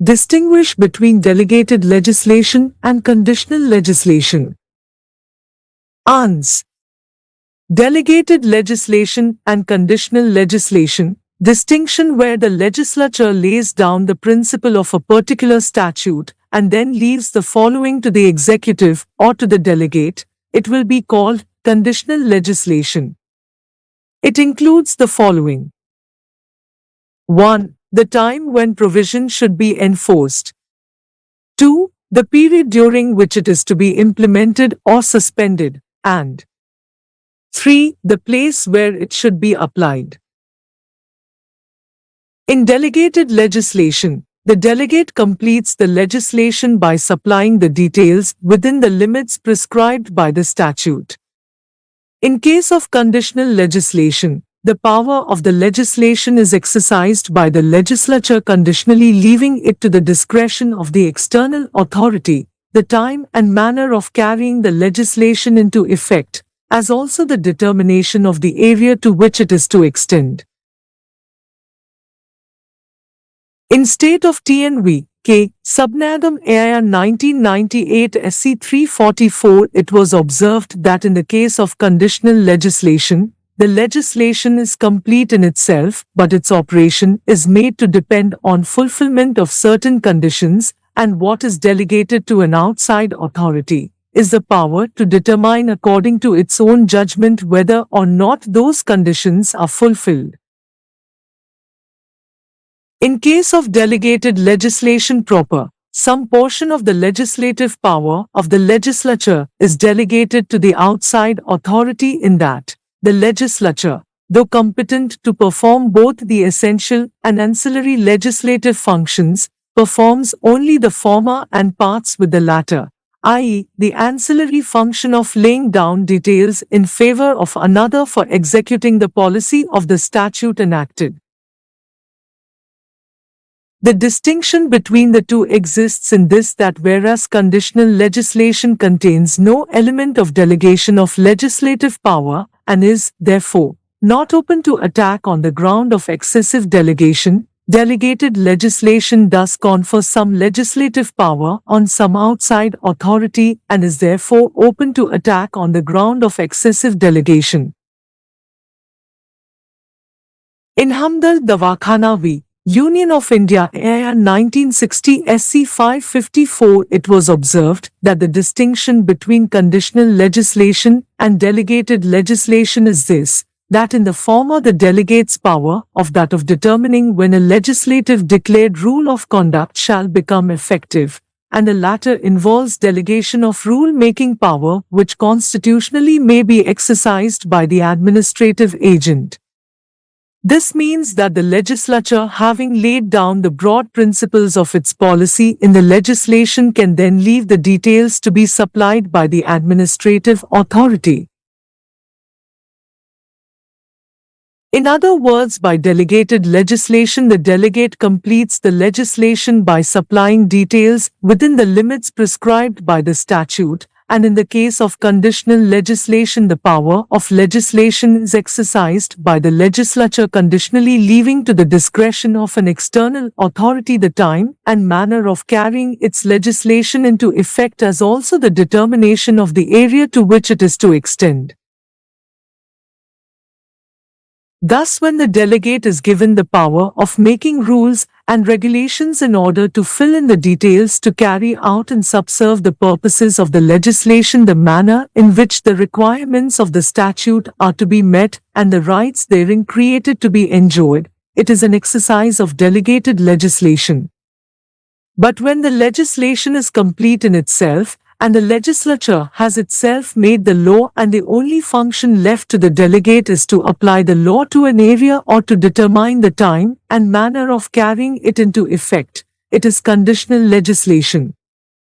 Distinguish between delegated legislation and conditional legislation. Ans. Delegated legislation and conditional legislation. Distinction where the legislature lays down the principle of a particular statute and then leaves the following to the executive or to the delegate. It will be called conditional legislation. It includes the following. 1. The time when provision should be enforced. 2. The period during which it is to be implemented or suspended. And 3. The place where it should be applied. In delegated legislation, the delegate completes the legislation by supplying the details within the limits prescribed by the statute. In case of conditional legislation, the power of the legislation is exercised by the legislature conditionally, leaving it to the discretion of the external authority, the time and manner of carrying the legislation into effect, as also the determination of the area to which it is to extend. In State of TNV, K. Subnagam AIR 1998 SC 344, it was observed that in the case of conditional legislation, the legislation is complete in itself, but its operation is made to depend on fulfillment of certain conditions, and what is delegated to an outside authority is the power to determine according to its own judgment whether or not those conditions are fulfilled. In case of delegated legislation proper, some portion of the legislative power of the legislature is delegated to the outside authority, in that the legislature, though competent to perform both the essential and ancillary legislative functions, performs only the former and parts with the latter, i.e., the ancillary function of laying down details in favor of another for executing the policy of the statute enacted. The distinction between the two exists in this, that whereas conditional legislation contains no element of delegation of legislative power and is, therefore, not open to attack on the ground of excessive delegation, delegated legislation does confer some legislative power on some outside authority and is therefore open to attack on the ground of excessive delegation. In Hamdard Dawakana v. Union of India AIR 1960 SC 554, it was observed that the distinction between conditional legislation and delegated legislation is this, that in the former the delegate's power of that of determining when a legislative declared rule of conduct shall become effective, and the latter involves delegation of rule-making power which constitutionally may be exercised by the administrative agent. This means that the legislature, having laid down the broad principles of its policy in the legislation, can then leave the details to be supplied by the administrative authority. In other words, by delegated legislation, the delegate completes the legislation by supplying details within the limits prescribed by the statute, and in the case of conditional legislation, the power of legislation is exercised by the legislature conditionally, leaving to the discretion of an external authority the time and manner of carrying its legislation into effect, as also the determination of the area to which it is to extend. Thus, when the delegate is given the power of making rules and regulations in order to fill in the details to carry out and subserve the purposes of the legislation, the manner in which the requirements of the statute are to be met, and the rights therein created to be enjoyed, it is an exercise of delegated legislation. But when the legislation is complete in itself, and the legislature has itself made the law, and the only function left to the delegate is to apply the law to an area or to determine the time and manner of carrying it into effect, it is conditional legislation.